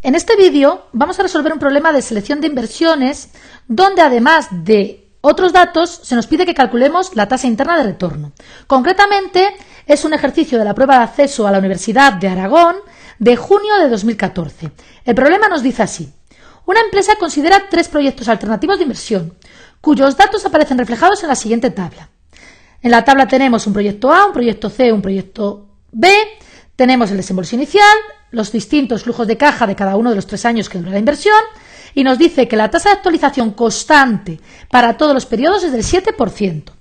En este vídeo vamos a resolver un problema de selección de inversiones donde además de otros datos se nos pide que calculemos la tasa interna de retorno. Concretamente es un ejercicio de la prueba de acceso a la Universidad de Aragón de junio de 2014. El problema nos dice así: una empresa considera 3 proyectos alternativos de inversión cuyos datos aparecen reflejados en la siguiente tabla. En la tabla tenemos un proyecto A, un proyecto C, un proyecto B, tenemos el desembolso inicial, los distintos flujos de caja de cada uno de los 3 años que dura la inversión y nos dice que la tasa de actualización constante para todos los periodos es del 7%.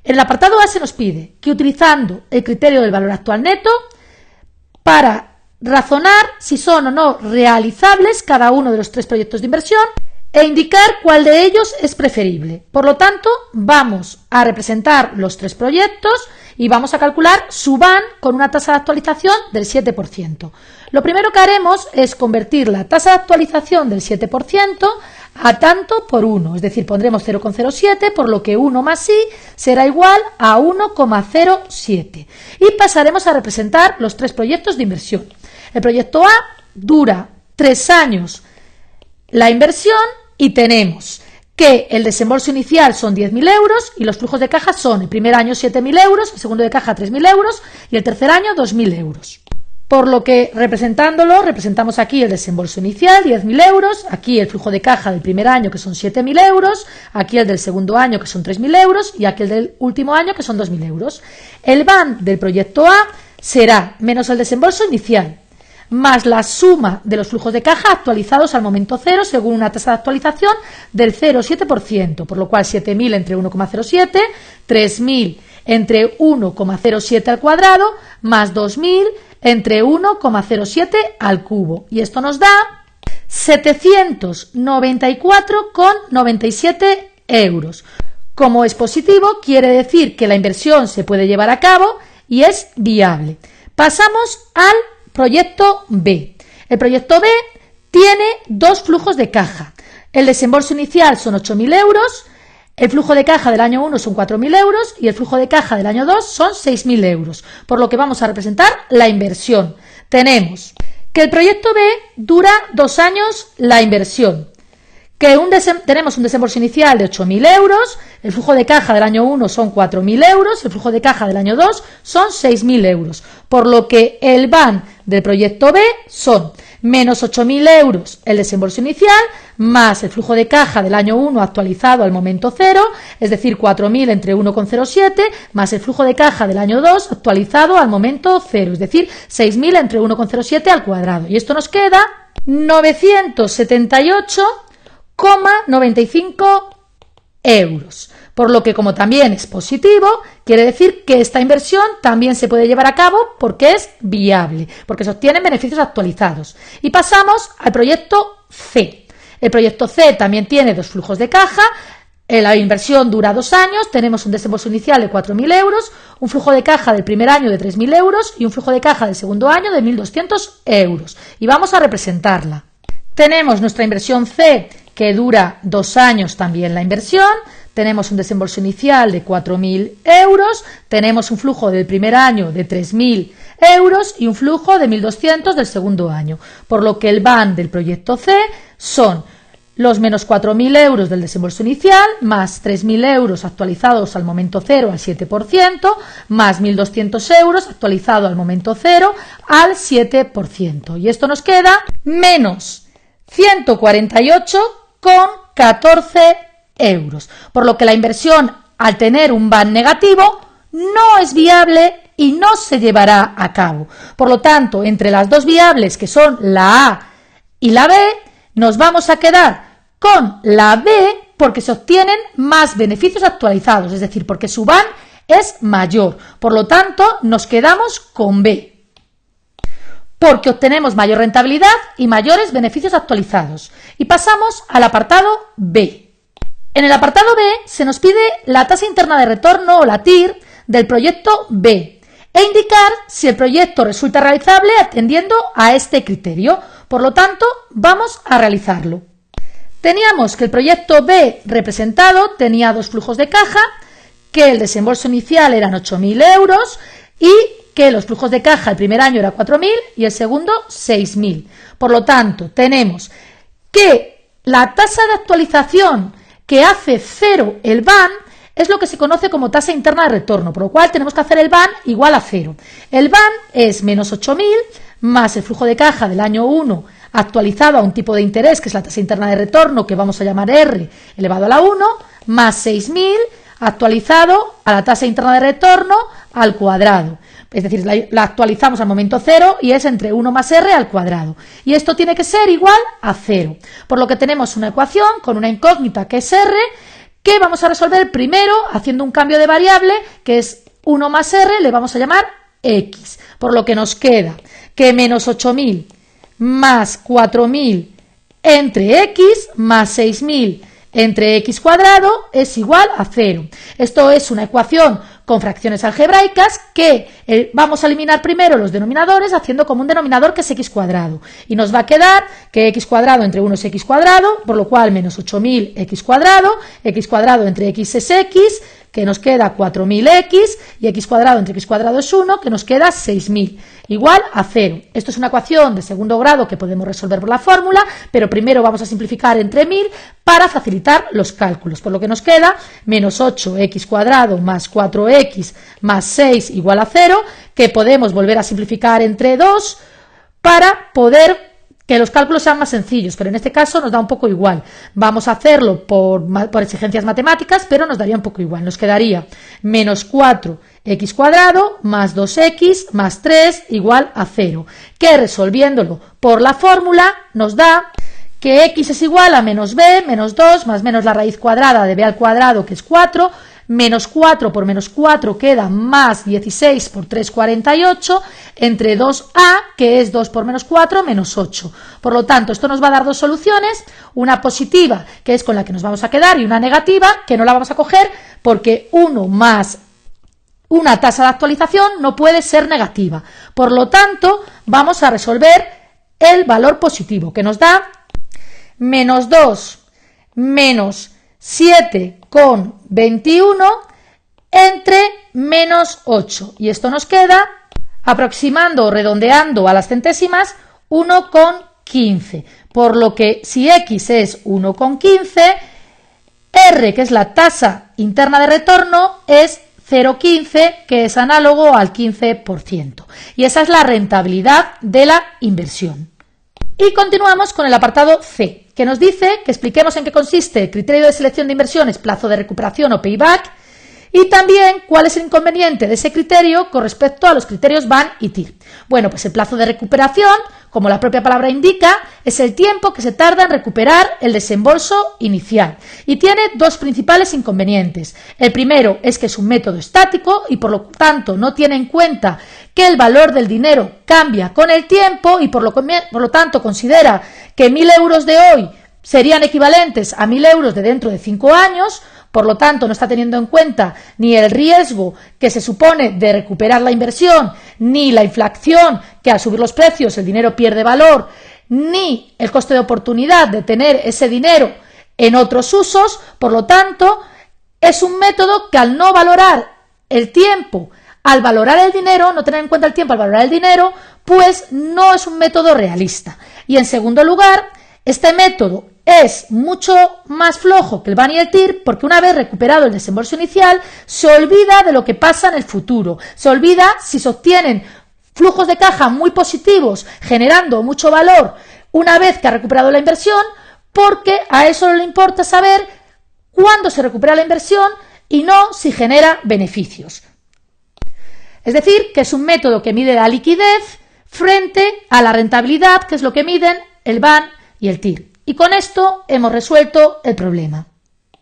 En el apartado A se nos pide que utilizando el criterio del valor actual neto para razonar si son o no realizables cada uno de los 3 proyectos de inversión e indicar cuál de ellos es preferible. Por lo tanto, vamos a representar los 3 proyectos y vamos a calcular su VAN con una tasa de actualización del 7%. Lo primero que haremos es convertir la tasa de actualización del 7% a tanto por 1, es decir, pondremos 0,07, por lo que 1 más i será igual a 1,07. Y pasaremos a representar los 3 proyectos de inversión. El proyecto A dura 3 años la inversión y tenemos que el desembolso inicial son 10.000 euros y los flujos de caja son el primer año 7.000 euros, el segundo de caja 3.000 euros y el tercer año 2.000 euros. Por lo que representamos aquí el desembolso inicial, 10.000 euros, aquí el flujo de caja del primer año que son 7.000 euros, aquí el del segundo año que son 3.000 euros y aquí el del último año que son 2.000 euros. El VAN del proyecto A será menos el desembolso inicial, más la suma de los flujos de caja actualizados al momento cero según una tasa de actualización del 0,7%, por lo cual 7.000 entre 1,07, 3.000 entre 1,07 al cuadrado, más 2.000 entre 1,07 al cubo. Y esto nos da 794,97 euros. Como es positivo, quiere decir que la inversión se puede llevar a cabo y es viable. Pasamos al proyecto B. El proyecto B tiene 2 flujos de caja. El desembolso inicial son 8.000 euros, el flujo de caja del año 1 son 4.000 euros y el flujo de caja del año 2 son 6.000 euros, por lo que vamos a representar la inversión. Tenemos que el proyecto B dura 2 años la inversión, que tenemos un desembolso inicial de 8.000 euros, el flujo de caja del año 1 son 4.000 euros, el flujo de caja del año 2 son 6.000 euros, por lo que el VAN del proyecto B son menos 8.000 euros el desembolso inicial, más el flujo de caja del año 1 actualizado al momento 0, es decir, 4.000 entre 1,07, más el flujo de caja del año 2 actualizado al momento 0, es decir, 6.000 entre 1,07 al cuadrado. Y esto nos queda 978,95 euros. Por lo que, como también es positivo, quiere decir que esta inversión también se puede llevar a cabo porque es viable, porque se obtienen beneficios actualizados. Y pasamos al proyecto C. El proyecto C también tiene 2 flujos de caja. La inversión dura 2 años, tenemos un desembolso inicial de 4.000 euros, un flujo de caja del primer año de 3.000 euros y un flujo de caja del segundo año de 1.200 euros. Y vamos a representarla. Tenemos nuestra inversión C, que dura 2 años también la inversión, tenemos un desembolso inicial de 4.000 euros, tenemos un flujo del primer año de 3.000 euros y un flujo de 1.200 del segundo año, por lo que el VAN del proyecto C son los menos 4.000 euros del desembolso inicial, más 3.000 euros actualizados al momento 0 al 7%, más 1.200 euros actualizado al momento 0 al 7%. Y esto nos queda menos 148,14 euros, por lo que la inversión, al tener un VAN negativo, no es viable y no se llevará a cabo. Por lo tanto, entre las 2 viables, que son la A y la B, nos vamos a quedar con la B porque se obtienen más beneficios actualizados, es decir, porque su VAN es mayor. Por lo tanto, nos quedamos con B, porque obtenemos mayor rentabilidad y mayores beneficios actualizados. Y pasamos al apartado B. En el apartado B se nos pide la tasa interna de retorno o la TIR del proyecto B e indicar si el proyecto resulta realizable atendiendo a este criterio. Por lo tanto, vamos a realizarlo. Teníamos que el proyecto B representado tenía 2 flujos de caja, que el desembolso inicial eran 8.000 euros y que los flujos de caja el primer año era 4.000 y el segundo 6.000. Por lo tanto, tenemos que la tasa de actualización que hace cero el BAN es lo que se conoce como tasa interna de retorno, por lo cual tenemos que hacer el BAN igual a cero. El BAN es menos 8.000 más el flujo de caja del año 1 actualizado a un tipo de interés, que es la tasa interna de retorno, que vamos a llamar R elevado a la 1, más 6.000 actualizado a la tasa interna de retorno al cuadrado. Es decir, la actualizamos al momento cero y es entre 1 más R al cuadrado. Y esto tiene que ser igual a 0. Por lo que tenemos una ecuación con una incógnita que es R, que vamos a resolver primero haciendo un cambio de variable, que es 1 más R, le vamos a llamar X. Por lo que nos queda que menos 8.000 más 4.000 entre X más 6.000 entre X cuadrado es igual a 0. Esto es una ecuación con fracciones algebraicas que vamos a eliminar primero los denominadores haciendo como un denominador que es X cuadrado. Y nos va a quedar que X cuadrado entre 1 es X cuadrado, por lo cual menos 8.000 X cuadrado entre X es X, que nos queda 4.000x, y X cuadrado entre X cuadrado es 1, que nos queda 6.000, igual a 0. Esto es una ecuación de segundo grado que podemos resolver por la fórmula, pero primero vamos a simplificar entre 1.000 para facilitar los cálculos, por lo que nos queda menos 8x cuadrado más 4x más 6 igual a 0, que podemos volver a simplificar entre 2 para poder que los cálculos sean más sencillos, pero en este caso nos da un poco igual. Vamos a hacerlo por exigencias matemáticas, pero nos daría un poco igual. Nos quedaría menos 4x cuadrado más 2x más 3 igual a 0, que resolviéndolo por la fórmula nos da que x es igual a menos b, menos 2, más menos la raíz cuadrada de b al cuadrado, que es 4, menos 4 por menos 4 queda más 16 por 3, 48, entre 2a, que es 2 por menos 4, menos 8. Por lo tanto, esto nos va a dar dos soluciones, una positiva, que es con la que nos vamos a quedar, y una negativa, que no la vamos a coger, porque 1 más una tasa de actualización no puede ser negativa. Por lo tanto, vamos a resolver el valor positivo, que nos da menos 2 menos 7,21 entre menos 8. Y esto nos queda, aproximando o redondeando a las centésimas, 1,15. Por lo que si X es 1,15, R, que es la tasa interna de retorno, es 0,15, que es análogo al 15%. Y esa es la rentabilidad de la inversión. Y continuamos con el apartado C, que nos dice que expliquemos en qué consiste el criterio de selección de inversiones, plazo de recuperación o payback, y también cuál es el inconveniente de ese criterio con respecto a los criterios BAN y TIR. Bueno, pues el plazo de recuperación, como la propia palabra indica, es el tiempo que se tarda en recuperar el desembolso inicial y tiene dos principales inconvenientes. El primero es que es un método estático y por lo tanto no tiene en cuenta que el valor del dinero cambia con el tiempo y por lo tanto considera que 1.000 euros de hoy serían equivalentes a 1.000 euros de dentro de 5 años, por lo tanto no está teniendo en cuenta ni el riesgo que se supone de recuperar la inversión, ni la inflación, que al subir los precios el dinero pierde valor, ni el coste de oportunidad de tener ese dinero en otros usos. Por lo tanto, es un método que al no valorar el tiempo, al valorar el dinero, no tener en cuenta el tiempo al valorar el dinero, pues no es un método realista. Y en segundo lugar, este método es mucho más flojo que el BAN y el TIR porque una vez recuperado el desembolso inicial se olvida de lo que pasa en el futuro, se olvida si se obtienen flujos de caja muy positivos generando mucho valor una vez que ha recuperado la inversión, porque a eso no le importa saber cuándo se recupera la inversión y no si genera beneficios. Es decir, que es un método que mide la liquidez frente a la rentabilidad, que es lo que miden el BAN y el TIR. Y con esto hemos resuelto el problema.